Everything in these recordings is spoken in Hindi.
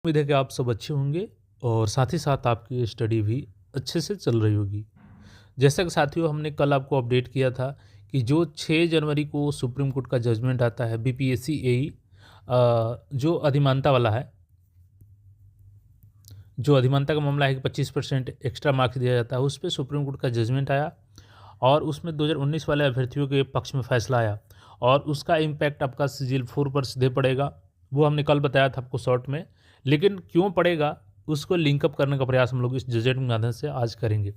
उम्मीद है कि आप सब अच्छे होंगे और साथ ही साथ आपकी स्टडी भी अच्छे से चल रही होगी। जैसा कि साथियों हमने कल आपको अपडेट किया था कि जो 6 जनवरी को सुप्रीम कोर्ट का जजमेंट आता है बीपीएससी एई जो अधिमानता वाला है, जो अधिमानता का मामला है कि 25% एक्स्ट्रा मार्क्स दिया जाता है, उस पे सुप्रीम कोर्ट का जजमेंट आया और उसमें 2019 वाले अभ्यर्थियों के पक्ष में फैसला आया और उसका इम्पैक्ट आपका सिजिल 4 पर सीधे पड़ेगा। वो हमने कल बताया था आपको शॉर्ट में, लेकिन क्यों पड़ेगा उसको लिंकअप करने का प्रयास हम लोग इस जजमेंट के माध्यम से आज करेंगे।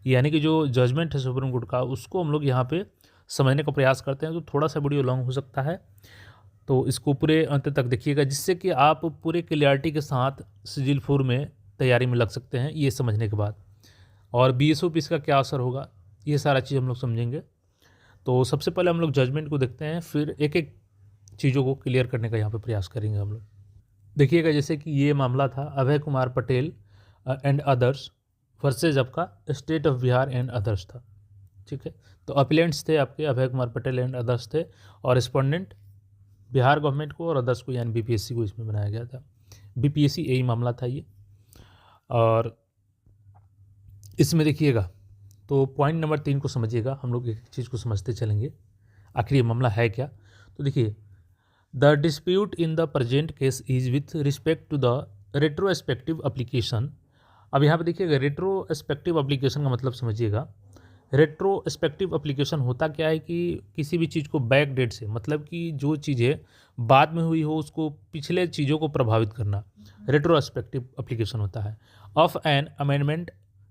यानी कि जो जजमेंट है सुप्रीम कोर्ट का उसको हम लोग यहाँ पे समझने का प्रयास करते हैं। तो थोड़ा सा वीडियो लॉन्ग हो सकता है, तो इसको पूरे अंत तक देखिएगा जिससे कि आप पूरे क्लियरिटी के साथ सिजिल 4 में तैयारी में लग सकते हैं ये समझने के बाद। और बीएसओ पे इसका क्या असर होगा ये सारा चीज़ हम लोग समझेंगे। तो सबसे पहले हम लोग जजमेंट को देखते हैं, फिर एक एक चीज़ों को क्लियर करने का यहाँ पे प्रयास करेंगे हम लोग। देखिएगा जैसे कि ये मामला था Abhay Kumar Patel and others versus आपका state of Bihar and others था। ठीक है, तो अपीलेंट्स थे आपके अभय कुमार पटेल एंड अदर्स थे और रिस्पोंडेंट बिहार गवर्नमेंट को और अदर्स को यानी बीपीएससी को इसमें बनाया गया था। बीपीएससी यही मामला था ये। और इसमें देखिएगा तो पॉइंट नंबर 3 को समझिएगा, हम लोग एक चीज़ को समझते चलेंगे आखिर ये मामला है क्या। तो देखिए, the dispute in the present case is with respect to the retrospective application. अब यहाँ पे देखिएगा रेट्रोस्पेक्टिव एप्लीकेशन का मतलब समझिएगा। रेट्रोस्पेक्टिव एप्लीकेशन होता क्या है कि किसी भी चीज़ को बैक डेट से, मतलब कि जो चीज़ें बाद में हुई हो उसको पिछले चीज़ों को प्रभावित करना, रेट्रोस्पेक्टिव एप्लीकेशन होता है। Of an amendment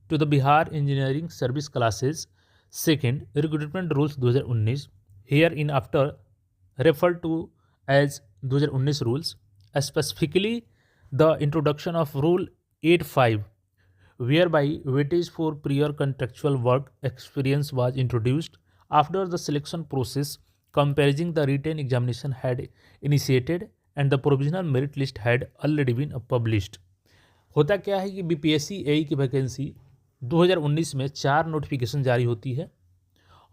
to the Bihar engineering service classes second recruitment rules 2019 hereinafter refer to as 2019 rules, specifically the introduction of rule 85 whereby weightage for prior contractual work experience was introduced after the selection process comparing the written examination had initiated and the provisional merit list had already been published। होता क्या है कि बीपीएससी एई की वैकेंसी 2019 में 4 नोटिफिकेशन जारी होती है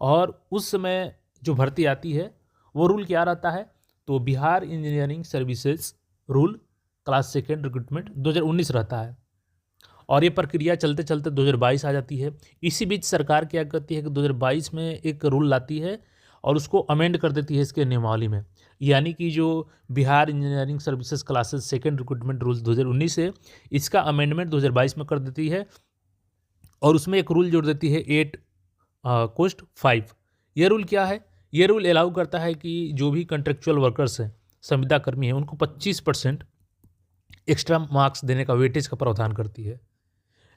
और उस समय जो भर्ती आती है वो रूल क्या रहता है, तो Bihar engineering services rule class second recruitment 2019 रहता है और ये प्रक्रिया चलते चलते 2022 आ जाती है। इसी बीच सरकार क्या करती है कि 2022 में एक रूल लाती है और उसको अमेंड कर देती है इसके नियमावली में। यानी कि जो Bihar engineering services classes second recruitment rules 2019 है, इसका अमेंडमेंट 2022 में कर देती है और उसमें एक रूल जोड़ देती है 8 कोस्ट 5। ये रूल क्या है, ये रूल अलाउ करता है कि जो भी कंट्रेक्चुअल वर्कर्स हैं, संविदा कर्मी हैं, उनको 25% एक्स्ट्रा मार्क्स देने का वेटेज का प्रावधान करती है।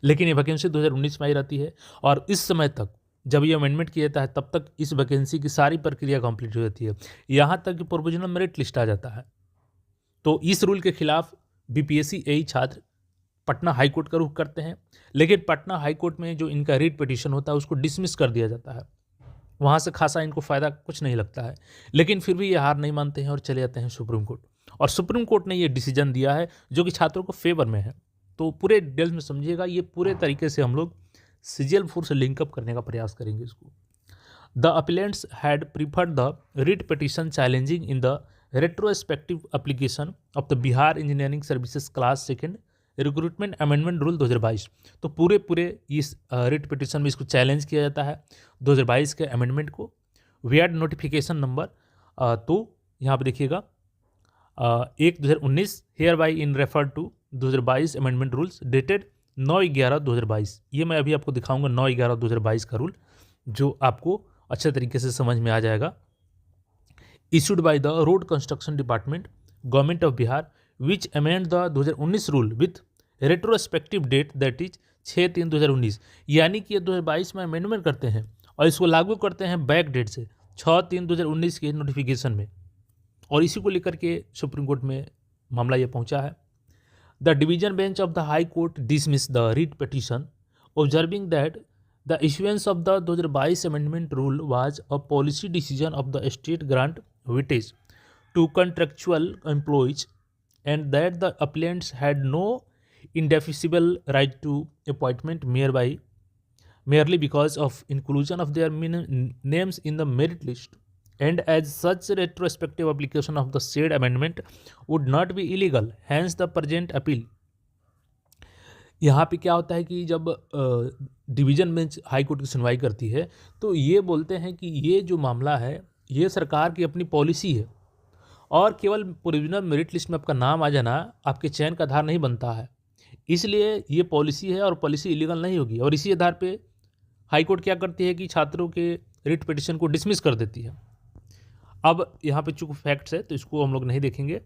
लेकिन ये वैकेंसी 2019 में आई रहती है और इस समय तक जब ये अमेंडमेंट किया जाता है तब तक इस वैकेंसी की सारी प्रक्रिया कंप्लीट हो जाती है, यहाँ तक कि प्रोविजनल मेरिट लिस्ट आ जाता है। तो इस रूल के खिलाफ बीपीएससी एई छात्र पटना हाई कोर्ट का रुख करते हैं, लेकिन पटना हाई कोर्ट में जो इनका रीट पिटीशन होता है उसको डिसमिस कर दिया जाता है। वहाँ से खासा इनको फ़ायदा कुछ नहीं लगता है, लेकिन फिर भी ये हार नहीं मानते हैं और चले जाते हैं सुप्रीम कोर्ट। और सुप्रीम कोर्ट ने ये डिसीजन दिया है जो कि छात्रों को फेवर में है। तो पूरे डिटेल्स में समझिएगा, ये पूरे तरीके से हम लोग सीजीएल 4 से लिंकअप करने का प्रयास करेंगे इसको। The appellants had preferred the writ petition challenging in the retrospective application of the Bihar engineering services class second recruitment amendment rule 2022। तो पूरे इस रिट पिटीशन में इसको चैलेंज किया जाता है 2022 के अमेंडमेंट को। वेड नोटिफिकेशन नंबर तो यहाँ पर देखिएगा 1/2019 here by in refer to 2022 amendment rules dated 9/11/2022। ये मैं अभी आपको दिखाऊंगा 9/11/2022 का रूल, जो आपको अच्छे तरीके से समझ में आ जाएगा। Issued by the road construction department government of Bihar which amend the 2019 rule with retrospective date that is 6/3/2019। यानी कि ये 2022 में अमेंडमेंट करते हैं और इसको लागू करते हैं बैक डेट से 6/3/2019 के नोटिफिकेशन में, और इसी को लेकर के सुप्रीम कोर्ट में मामला ये पहुंचा है। The division bench of the high court dismiss the writ petition observing that the issuance of the 2022 amendment rule was a policy decision of the state grant weightage to contractual employees and that the applicants had no indefeasible right to appointment merely because of inclusion of their names in the merit list, and as such retrospective application of the said amendment would not be illegal. Hence the present appeal यहाँ पे क्या होता है कि जब डिवीज़न बेंच हाई कोर्ट की सुनवाई करती है, तो ये बोलते हैं कि ये जो मामला है, ये सरकार की अपनी पॉलिसी है और केवल प्रोविज़नल मेरिट लिस्ट में आपका नाम आ जाना आपके चयन का आधार नहीं बनता है। इसलिए ये पॉलिसी है और पॉलिसी इलीगल नहीं होगी, और इसी आधार पे हाई कोर्ट क्या करती है कि छात्रों के रिट पिटीशन को डिसमिस कर देती है। अब यहाँ पे चूँकि फैक्ट्स है तो इसको हम लोग नहीं देखेंगे।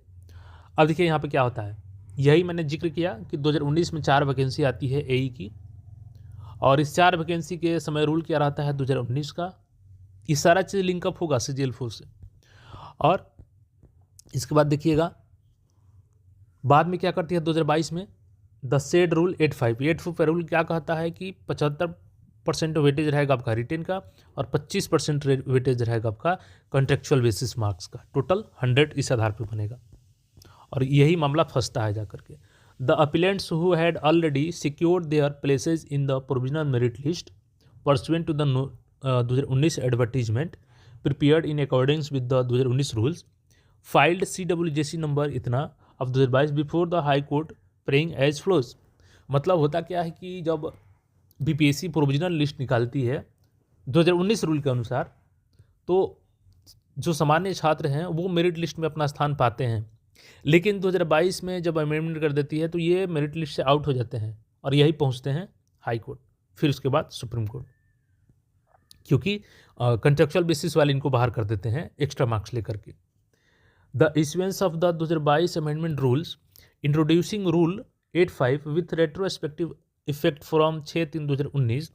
अब देखिए यहाँ पे क्या होता है, यही मैंने जिक्र किया कि 2019 में 4 वैकेंसी आती है एई की, और इस 4 वैकेंसी के समय रूल क्या रहता है 2019 का। ये सारा चीज़ लिंकअप होगा CGL4 से। और इसके बाद देखिएगा बाद में क्या करती है 2022 में द सेड रूल 85 पे रूल क्या कहता है कि 75% वेटेज रहेगा आपका रिटेन का और 25% वेटेज रहेगा आपका कॉन्ट्रेक्चुअल बेसिस मार्क्स का। टोटल 100 इस आधार पे बनेगा, और यही मामला फंसता है जाकर के। The appellants who had already secured their places in the provisional merit list pursuant to the 2019 advertisement prepared in accordance with the 2019 rules filed CWJC number इतना of 2022 before the high court praying as follows. मतलब होता क्या है कि जब BPSC प्रोविजनल लिस्ट निकालती है 2019 रूल के अनुसार, तो जो सामान्य छात्र हैं वो मेरिट लिस्ट में अपना स्थान पाते हैं, लेकिन 2022 में जब अमेंडमेंट कर देती है तो ये मेरिट लिस्ट से आउट हो जाते हैं और यही पहुंचते हैं हाई कोर्ट, फिर उसके बाद सुप्रीम कोर्ट, क्योंकि कॉन्ट्रेक्चुअल बेसिस वाले इनको बाहर कर देते हैं एक्स्ट्रा मार्क्स लेकर के। The issuance of the 2022 amendment rules introducing rule 85 with retrospective effect from 6/3/2019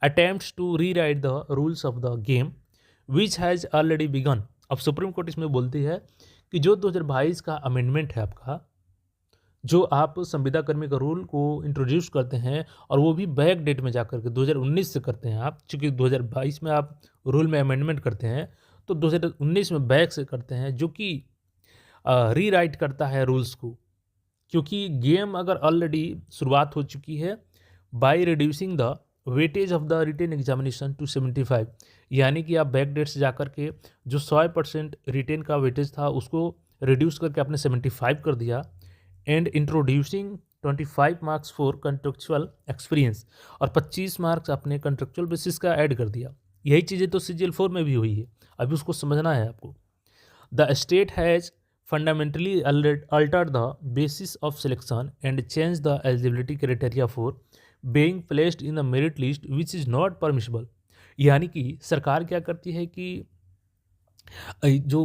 attempts to rewrite the rules of the game which has already begun. अब सुप्रीम कोर्ट इसमें बोलती है कि जो 2022 का अमेंडमेंट है आपका, जो आप संविदा कर्मी का रूल को इंट्रोड्यूस करते हैं और वो भी बैक डेट में जाकर के 2019 से करते हैं आप, चूँकि 2022 में आप रूल में अमेंडमेंट करते हैं तो 2019 में बैक से करते हैं, जो कि रीराइट करता है रूल्स को, क्योंकि गेम अगर ऑलरेडी शुरुआत हो चुकी है by reducing the weightage of the written examination to 75, यानी कि आप बैक डेट से जाकर के जो 100% रिटेन का वेटेज था उसको रिड्यूस करके आपने 75 कर दिया, and introducing 25 marks for contractual experience, और 25 मार्क्स आपने कंट्रेक्चुअल बेसिस का ऐड कर दिया। यही चीज़ें तो CGL4 में भी हुई है, अभी उसको समझना है आपको। The state has fundamentally altered the basis of selection and changed the eligibility criteria for being placed in the merit list which is not permissible। यानी कि सरकार क्या करती है कि जो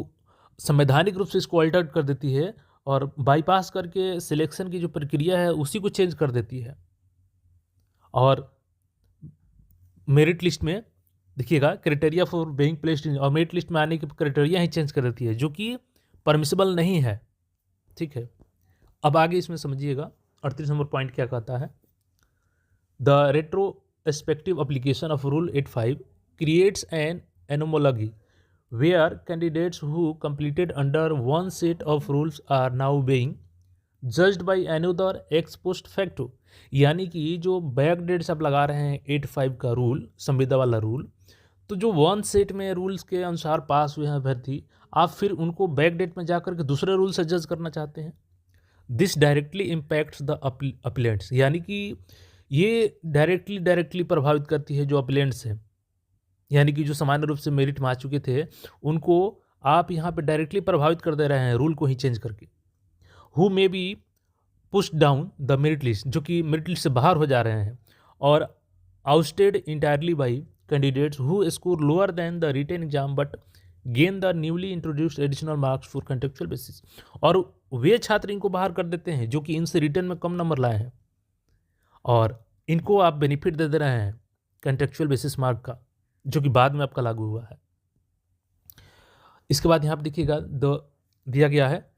संवैधानिक रूप से इसको अल्टर कर देती है और बाईपास करके सिलेक्शन की जो प्रक्रिया है उसी को चेंज कर देती है, और मेरिट लिस्ट में देखिएगा criteria for being placed in, और मेरिट लिस्ट में आने की क्राइटेरिया ही चेंज कर देती है, जो कि परमिसिबल नहीं है। ठीक है, अब आगे इसमें समझिएगा 38 नंबर पॉइंट क्या कहता है। The retrospective application of rule 85 creates an anomaly where candidates who completed under one set of rules are now being judged by another ex post facto. यानी कि जो बैक डेट्स आप लगा रहे हैं 85 का रूल, संविदा वाला रूल, तो जो वन सेट में रूल्स के अनुसार पास हुए हैं अभ्यर्थी, आप फिर उनको बैक डेट में जाकर के दूसरे रूल से जज करना चाहते हैं। दिस डायरेक्टली इम्पैक्ट्स द अपीलेंट्स, यानी कि ये डायरेक्टली प्रभावित करती है जो अपीलेंट्स हैं, यानी कि जो सामान्य रूप से मेरिट में आ चुके थे उनको आप यहाँ पे डायरेक्टली प्रभावित कर दे रहे हैं रूल को ही चेंज करके। Who may be push down the merit list, जो कि मेरिट लिस्ट से बाहर हो जा रहे हैं, और ousted entirely by candidates who score lower than the written exam but gain the newly introduced additional marks for contractual basis. और वे छात्र इनको बाहर कर देते हैं जो कि इनसे रिटर्न में कम नंबर लाए हैं, और इनको आप बेनिफिट दे रहे हैं कंटेक्चुअल बेसिस मार्क का, जो कि बाद में आपका लागू हुआ है। इसके बाद यहाँ पर देखिएगा दिया गया है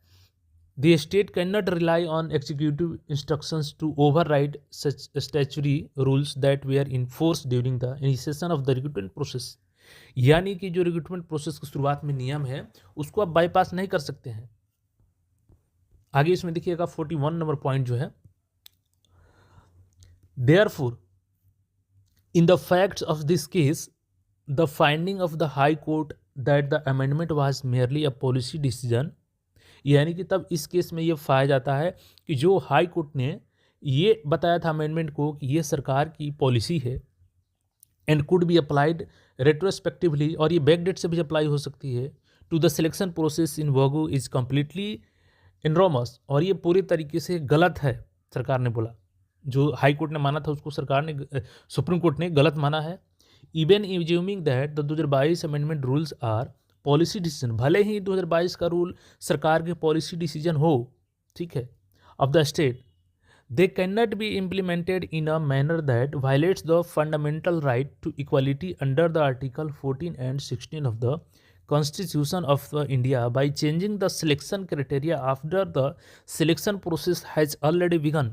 the state can not rely on executive instructions to override such statutory rules that were in force during the initiation of the recruitment process. यानी कि जो रिक्रूटमेंट प्रोसेस की शुरुआत में नियम है उसको आप बाईपास नहीं कर सकते हैं। आगे इसमें देखिएगा 41 नंबर पॉइंट जो है, therefore in the facts of this case the finding of the high court that the amendment was merely a policy decision. यानी कि तब इस केस में ये पाया जाता है कि जो हाई कोर्ट ने ये बताया था अमेंडमेंट को कि ये सरकार की पॉलिसी है and could be applied retrospectively, और ये बैक डेट से भी अप्लाई हो सकती है to the selection process in vogue is completely erroneous, और ये पूरी तरीके से गलत है, सरकार ने बोला। जो हाई कोर्ट ने माना था उसको सरकार ने सुप्रीम कोर्ट ने गलत माना है। Even assuming that the 2022 amendment rules are policy decision, भले ही 2022 का रूल सरकार के पॉलिसी डिसीजन हो, ठीक है, of the state, they cannot be implemented in a manner that violates the fundamental right to equality under the article 14 and 16 of the constitution of India by changing the selection criteria after the selection process has already begun।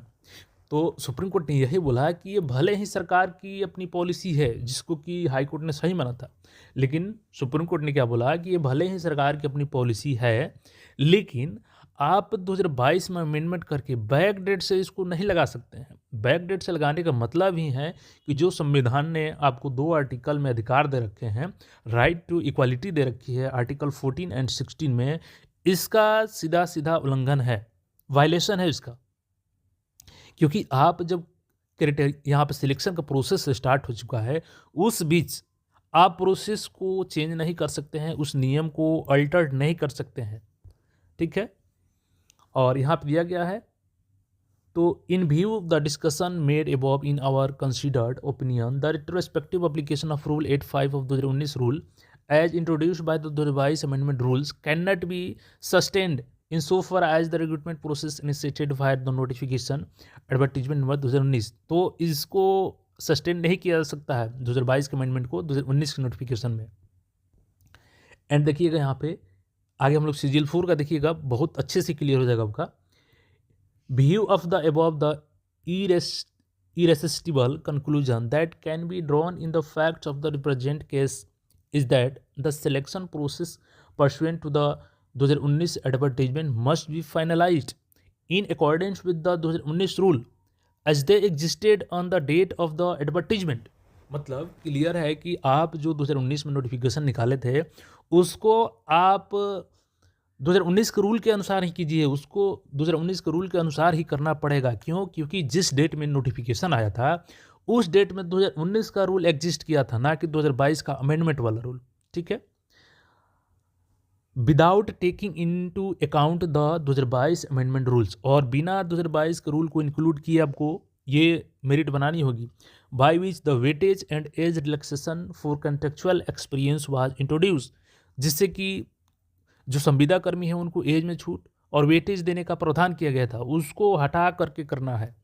तो सुप्रीम कोर्ट ने यही बोला कि ये भले ही सरकार की अपनी पॉलिसी है, जिसको कि हाई कोर्ट ने सही माना था, लेकिन सुप्रीम कोर्ट ने क्या बोला कि ये भले ही सरकार की अपनी पॉलिसी है, लेकिन आप 2022 में अमेंडमेंट करके बैक डेट से इसको नहीं लगा सकते हैं। बैक डेट से लगाने का मतलब ही है कि जो संविधान ने आपको 2 आर्टिकल में अधिकार दे रखे हैं, राइट टू इक्वालिटी दे रखी है आर्टिकल 14 एंड 16 में, इसका सीधा सीधा उल्लंघन है, वायलेशन है इसका। क्योंकि आप जब क्राइटेरिया यहाँ पे सिलेक्शन का प्रोसेस स्टार्ट हो चुका है, उस बीच आप प्रोसेस को चेंज नहीं कर सकते हैं, उस नियम को अल्टर नहीं कर सकते हैं, ठीक है। और यहाँ पे दिया गया है, तो in view the discussion made above in our considered opinion the retrospective application of rule 85 of 2019 rule as introduced by the 2022 amendment rules can not be sustained in so far as the recruitment process initiated by the notification advertisement number 2019। तो इसको सस्टेन नहीं किया जा सकता है 2022 के अमेंडमेंट को 2019 के नोटिफिकेशन में। एंड देखिएगा यहाँ पे आगे हम लोग सीजीएल 4 का देखिएगा, बहुत अच्छे से क्लियर हो जाएगा आपका। View of the above the irresistible conclusion that can be drawn in the facts of the present case is that the selection process pursuant to the 2019 advertisement must be finalized in accordance with the 2019 rule as they existed on the date of the advertisement। मतलब क्लियर है कि आप जो 2019 में नोटिफिकेशन निकाले थे उसको आप 2019 के रूल के अनुसार ही कीजिए, उसको 2019 के रूल के अनुसार ही करना पड़ेगा। क्यों? क्योंकि जिस डेट में नोटिफिकेशन आया था उस डेट में 2019 का रूल एग्जिस्ट किया था, ना कि 2022 का अमेंडमेंट वाला रूल, ठीक है। Without taking into account the 2022 amendment rules, और बिना 2022 के रूल को इंक्लूड किए आपको ये मेरिट बनानी होगी। By which the weightage and age relaxation for contextual experience was introduce, जिससे कि जो संविदा कर्मी है उनको एज में छूट और वेटेज देने का प्रावधान किया गया था, उसको हटा करके करना है।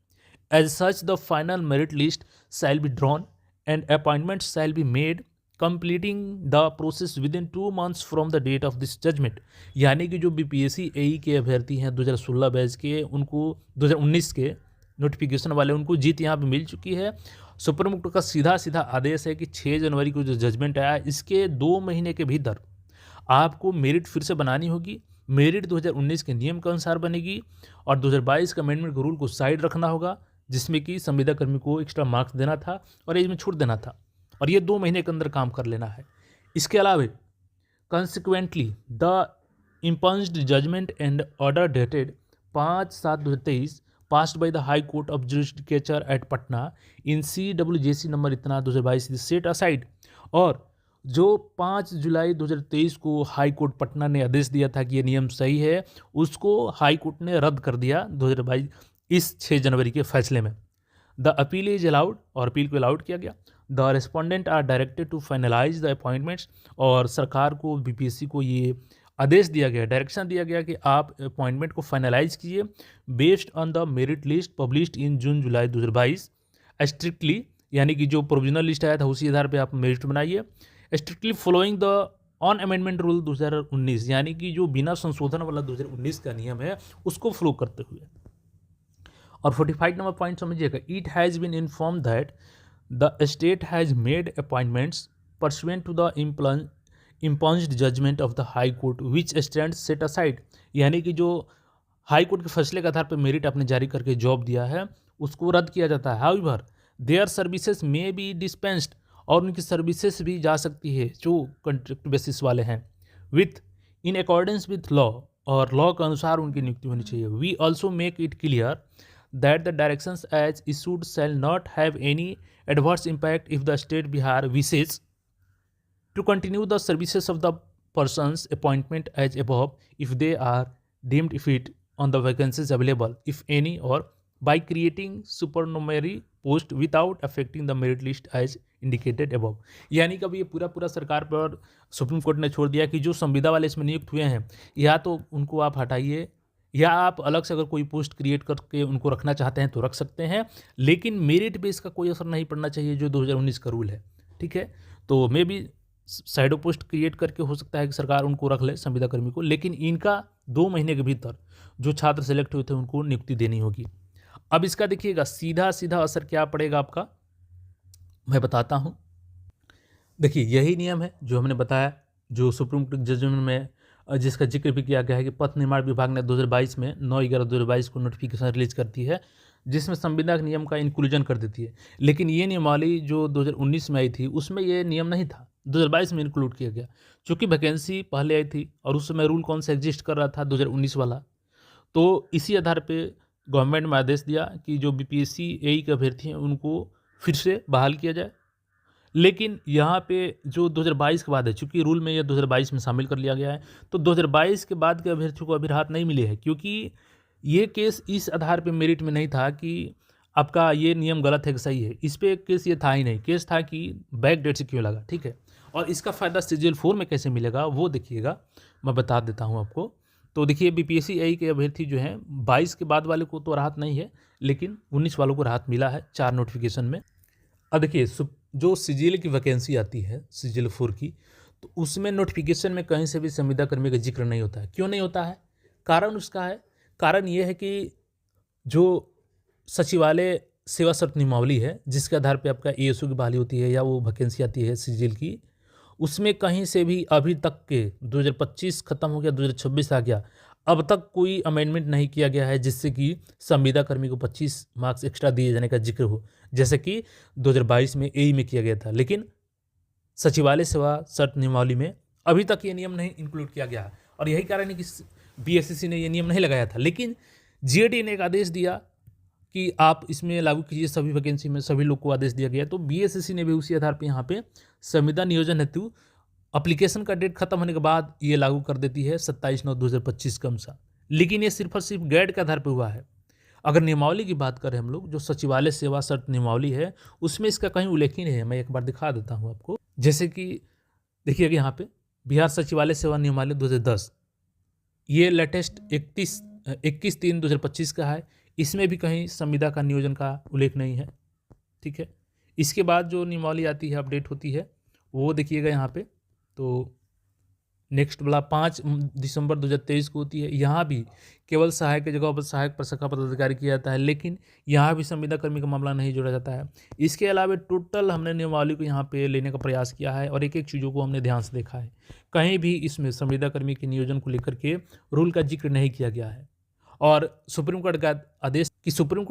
As such the final merit list shall be drawn and appointment shall be made completing the process within 2 months from the date of this judgment. यानी कि जो बीपीएससी एई के अभ्यर्थी हैं 2016 बैच के, उनको 2019 के नोटिफिकेशन वाले, उनको जीत यहाँ पे मिल चुकी है। सुप्रीम कोर्ट का सीधा सीधा आदेश है कि 6 जनवरी को जो जजमेंट आया, इसके 2 महीने के भीतर आपको मेरिट फिर से बनानी होगी। मेरिट 2019 के नियम के अनुसार बनेगी और 2022 के अमेंडमेंट के रूल को साइड रखना होगा, जिसमें कि संविदा कर्मी को एक्स्ट्रा मार्क्स देना था और एज में छूट देना था, और ये 2 महीने के अंदर काम कर लेना है। इसके अलावा consequently the impugned judgment and order dated 5/7/2023 passed by the high court of judicature at Patna in CWJC number इतना 2022 सेट असाइड। और जो 5 जुलाई 2023 को हाई कोर्ट पटना ने आदेश दिया था कि ये नियम सही है, उसको हाई कोर्ट ने रद्द कर दिया 2022 इस 6 जनवरी के फैसले में। द अपील इज अलाउड, और अपील को अलाउड किया गया। The respondent are directed to finalise the appointments, और सरकार को बीपीएससी को ये आदेश दिया गया, डायरेक्शन दिया गया कि आप अपॉइंटमेंट को फाइनलाइज कीजिए based on the merit list published in June July 2022 strictly, यानी कि जो प्रोविजनल लिस्ट आया था उसी आधार पर आप मेरिट बनाइए। Strictly following the on amendment rule 2019, यानी कि जो बिना संशोधन वाला 2019 का नियम है उसको फॉलो करते हुए। और 45 नंबर पॉइंट समझिएगा, it has been informed that the state has made appointments pursuant to the impugned judgment of the high court which stand set aside, यानी कि जो हाई कोर्ट के फैसले के आधार पर मेरिट आपने जारी करके जॉब दिया है उसको रद्द किया जाता है। However their services may be dispensed, और उनकी सर्विसेज भी जा सकती है जो कॉन्ट्रैक्ट बेसिस वाले हैं, with in accordance with law, और लॉ के अनुसार उनकी नियुक्ति होनी चाहिए। We also make it clear that the directions as issued shall not have any adverse impact if the state Bihar wishes to continue the services of the person's appointment as above if they are deemed fit on the vacancies available if any or by creating supernumerary post without affecting the merit list as indicated above। यानी कि अब ये पूरा पूरा सरकार पर सुप्रीम कोर्ट ने छोड़ दिया कि जो संविदा वाले इसमें नियुक्त हुए हैं या तो उनको आप हटाइए या आप अलग से अगर कोई पोस्ट क्रिएट करके उनको रखना चाहते हैं तो रख सकते हैं, लेकिन मेरिट पे इसका कोई असर नहीं पड़ना चाहिए जो 2019 का रूल है। ठीक है, तो मे भी साइडो पोस्ट क्रिएट करके हो सकता है कि सरकार उनको रख ले संविदा कर्मी को, लेकिन इनका 2 महीने के भीतर जो छात्र सेलेक्ट हुए थे उनको नियुक्ति देनी होगी। अब इसका देखिएगा सीधा सीधा असर क्या पड़ेगा आपका, मैं बताता हूँ। देखिए यही नियम है जो हमने बताया, जो सुप्रीम कोर्ट जजमेंट में जिसका जिक्र भी किया गया है कि पथ निर्माण विभाग ने 2022 में 9/11/2022 को नोटिफिकेशन रिलीज करती है जिसमें संविदा नियम का इंक्लूजन कर देती है, लेकिन ये नियमावली जो 2019 में आई थी उसमें ये नियम नहीं था, 2022 में इंक्लूड किया गया क्योंकि वैकेंसी पहले आई थी और उस समय रूल कौन सा एग्जिस्ट कर रहा था 2019 वाला। तो इसी आधार पे गवर्नमेंट में आदेश दिया कि जो बीपीएससी एई के अभ्यर्थी हैं उनको फिर से बहाल किया जाए, लेकिन यहाँ पे जो 2022 के बाद है, चूँकि रूल में ये 2022 में शामिल कर लिया गया है, तो 2022 के बाद के अभ्यर्थियों को अभी राहत नहीं मिली है क्योंकि ये केस इस आधार पे मेरिट में नहीं था कि आपका ये नियम गलत है कि सही है, इस पे केस ये था ही नहीं, केस था कि बैक डेट से क्यों लगा। ठीक है, और इसका फ़ायदा सीजीएल 4 में कैसे मिलेगा वो देखिएगा, मैं बता देता हूँ आपको। तो देखिए बीपीएससी एई के अभ्यर्थी जो हैं 22 के बाद वाले को तो राहत नहीं है, लेकिन 19 वालों को राहत मिला है 4 नोटिफिकेशन में। अब देखिए जो सीजीएल की वैकेंसी आती है सीजीएल 4 की, तो उसमें नोटिफिकेशन में कहीं से भी संविदा कर्मी का जिक्र नहीं होता है। क्यों नहीं होता है? कारण उसका है, कारण ये है कि जो सचिवालय सेवा शर्त नियमावली है जिसके आधार पे आपका एएसओ की बहाली होती है या वो वैकेंसी आती है सीजीएल की, उसमें कहीं से भी अभी तक के 2025 खत्म हो गया, 2026 आ गया, अब तक कोई अमेंडमेंट नहीं किया गया है जिससे कि संविदा कर्मी को 25 मार्क्स एक्स्ट्रा दिए जाने का जिक्र हो, जैसे कि 2022 में एई में किया गया था, लेकिन सचिवालय सेवा शर्त नियमावली में अभी तक ये नियम नहीं इंक्लूड किया गया और यही कारण है कि बीएसएससी ने ये नियम नहीं लगाया था। लेकिन जीएडी ने एक आदेश दिया कि आप इसमें लागू कीजिए, सभी वैकेंसी में सभी लोग को आदेश दिया गया, तो बीएसएससी ने भी उसी आधार पर यहाँ पे संविदा नियोजन हेतु एप्लीकेशन का डेट खत्म होने के बाद ये लागू कर देती है 27/9/2025 के अनुसार, लेकिन ये सिर्फ और सिर्फ गैड के आधार पर हुआ है। अगर नियमावली की बात करें हम लोग, जो सचिवालय सेवा शर्त नियमावली है उसमें इसका कहीं उल्लेख ही नहीं है। मैं एक बार दिखा देता हूँ आपको, जैसे कि देखिएगा यहाँ पे बिहार सचिवालय सेवा नियमावली 2010, ये लेटेस्ट 21/3/2025 का है, इसमें भी कहीं संविदा का नियोजन का उल्लेख नहीं है। ठीक है, इसके बाद जो नियमावली आती है अपडेट होती है वो देखिएगा यहाँ पे, तो नेक्स्ट वाला 5 दिसंबर 2023 को होती है। यहाँ भी केवल सहायक की जगह पर सहायक प्रशाखा पदाधिकारी किया जाता है, लेकिन यहाँ भी संविदा कर्मी का मामला नहीं जोड़ा जाता है। इसके अलावा टोटल हमने नियमावली को यहाँ पे लेने का प्रयास किया है और एक एक चीज़ों को हमने ध्यान से देखा है, कहीं भी इसमें संविदा कर्मी के नियोजन को लेकर के रूल का जिक्र नहीं किया गया है। और सुप्रीम कोर्ट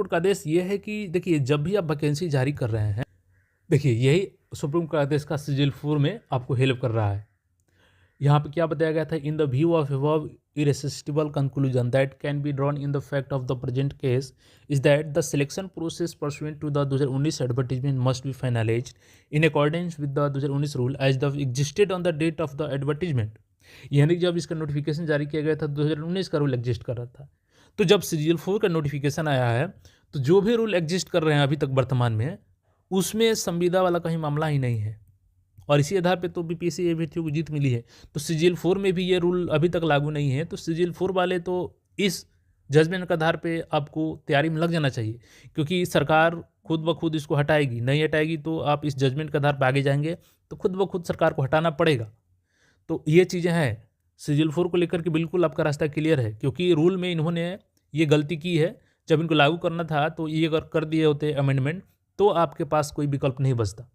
का आदेश ये है कि देखिए जब भी आप वैकेंसी जारी कर रहे हैं, देखिए यही सुप्रीम कोर्ट आदेश का सीजीएल 4 में आपको हेल्प कर रहा है। यहाँ पे क्या बताया गया था, in the view of above irresistible conclusion that can be drawn in the fact of the present case is that the selection process pursuant to the 2019 advertisement must be finalized in accordance with the 2019 rule as the existed on the date of the advertisement। यानी जब इसका नोटिफिकेशन जारी किया गया था 2019 का रूल एग्जिस्ट कर रहा था, तो जब सीजीएल 4 का नोटिफिकेशन आया है तो जो भी रूल एग्जिस्ट कर रहे हैं अभी तक वर्तमान में, उसमें संविदा वाला कहीं मामला ही नहीं है और इसी आधार पे तो बीपीएससी अभ्यर्थियों को जीत मिली है। तो सीजीएल 4 में भी ये रूल अभी तक लागू नहीं है, तो सीजीएल 4 वाले तो इस जजमेंट के आधार पे आपको तैयारी में लग जाना चाहिए, क्योंकि सरकार खुद ब खुद इसको हटाएगी, नहीं हटाएगी तो आप इस जजमेंट के आधार पर आगे जाएंगे तो खुद ब खुद सरकार को हटाना पड़ेगा। तो ये चीज़ें हैं, सीजीएल 4 को लेकर के बिल्कुल आपका रास्ता क्लियर है, क्योंकि रूल में इन्होंने ये गलती की है, जब इनको लागू करना था तो ये अगर कर दिए होते अमेंडमेंट तो आपके पास कोई विकल्प नहीं बचता,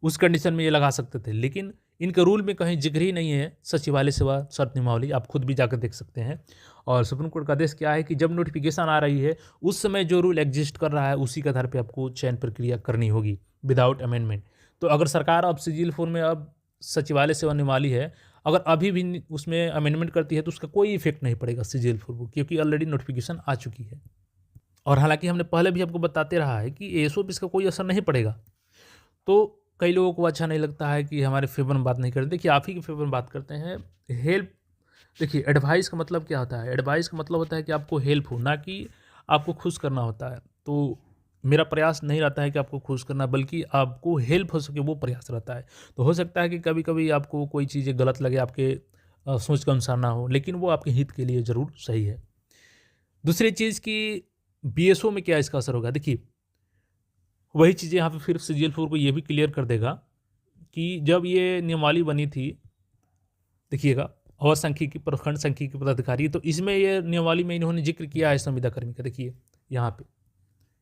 उस कंडीशन में ये लगा सकते थे, लेकिन इनके रूल में कहीं जिक्र ही नहीं है सचिवालय सेवा शर्त नियमावली, आप खुद भी जाकर देख सकते हैं। और सुप्रीम कोर्ट का आदेश क्या है कि जब नोटिफिकेशन आ रही है उस समय जो रूल एग्जिस्ट कर रहा है उसी के आधार पे आपको चयन प्रक्रिया करनी होगी विदाउट अमेंडमेंट। तो अगर सरकार अब सीजीएल 4 में अब सचिवालय सेवा नियमावली है, अगर अभी भी उसमें अमेंडमेंट करती है तो उसका कोई इफेक्ट नहीं पड़ेगा सीजीएल 4 को, क्योंकि ऑलरेडी नोटिफिकेशन आ चुकी है। और हालांकि हमने पहले भी आपको बताते रहा है कि एएसओ पे इसका कोई असर नहीं पड़ेगा। तो कई लोगों को अच्छा नहीं लगता है कि हमारे फेवर में बात नहीं करते। देखिए आप ही के फेवर में बात करते हैं। हेल्प, देखिए एडवाइस का मतलब क्या होता है? एडवाइस का मतलब होता है कि आपको हेल्प हो, ना कि आपको खुश करना होता है। तो मेरा प्रयास नहीं रहता है कि आपको खुश करना, बल्कि आपको हेल्प हो सके वो प्रयास रहता है। तो हो सकता है कि कभी कभी आपको कोई चीज़ें गलत लगे, आपके सोच के अनुसार ना हो, लेकिन वो आपके हित के लिए ज़रूर सही है। दूसरी चीज़ कि बीएसओ में क्या इसका असर होगा? देखिए वही चीज़ें यहाँ पे फिर सीजीएल 4 को ये भी क्लियर कर देगा कि जब ये नियमावली बनी थी, देखिएगा, और सांख्यिकी प्रखंड सांख्यिकी पदाधिकारी, तो इसमें ये नियमावली में इन्होंने जिक्र किया है संविदा कर्मी का। देखिए यहाँ पे,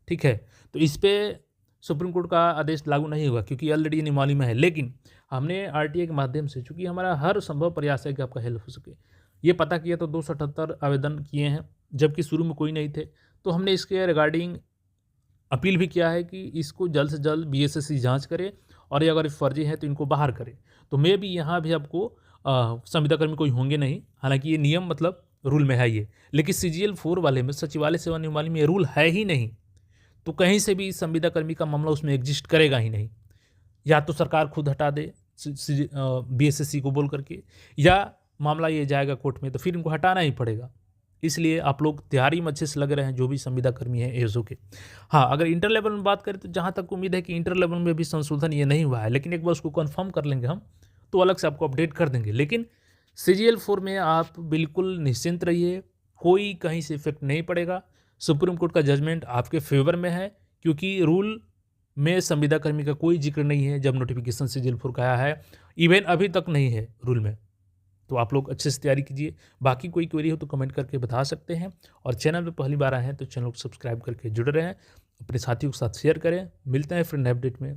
ठीक है, तो इस पे सुप्रीम कोर्ट का आदेश लागू नहीं होगा क्योंकि ऑलरेडी नियमावली में है। लेकिन हमने आरटीआई के माध्यम से, चूंकि हमारा हर संभव प्रयास है कि आपका हेल्प हो सके, ये पता किया तो 278 आवेदन किए हैं, जबकि शुरू में कोई नहीं थे। तो हमने इसके रिगार्डिंग अपील भी किया है कि इसको जल्द से जल्द बीएसएससी जांच करे, और ये अगर फर्जी है तो इनको बाहर करे। तो मे भी यहाँ भी आपको संविदा कर्मी कोई होंगे नहीं, हालांकि ये नियम मतलब रूल में है ये, लेकिन सीजीएल 4 वाले में, सचिवालय सेवा नियमावली में, ये रूल है ही नहीं। तो कहीं से भी संविदा कर्मी का मामला उसमें एग्जिस्ट करेगा ही नहीं। या तो सरकार खुद हटा दे बीएसएससी को बोल करके, या मामला ये जाएगा कोर्ट में, तो फिर इनको हटाना ही पड़ेगा। इसलिए आप लोग तैयारी में अच्छे से लग रहे हैं, जो भी संविदा कर्मी हैं एएसओ के। हाँ, अगर इंटर लेवल में बात करें तो जहाँ तक उम्मीद है कि इंटर लेवल में भी संशोधन ये नहीं हुआ है, लेकिन एक बार उसको कन्फर्म कर लेंगे हम, तो अलग से आपको अपडेट कर देंगे। लेकिन सीजीएल 4 में आप बिल्कुल निश्चिंत रहिए, कोई कहीं से इफेक्ट नहीं पड़ेगा। सुप्रीम कोर्ट का जजमेंट आपके फेवर में है, क्योंकि रूल में संविदा कर्मी का कोई जिक्र नहीं है जब नोटिफिकेशन सीजीएल 4 का आया है। इवन अभी तक नहीं है रूल में। तो आप लोग अच्छे से तैयारी कीजिए। बाकी कोई क्वेरी हो तो कमेंट करके बता सकते हैं, और चैनल पे पहली बार आए हैं तो चैनल को सब्सक्राइब करके जुड़े रहें, अपने साथियों के साथ शेयर करें। मिलते हैं फिर नए अपडेट में।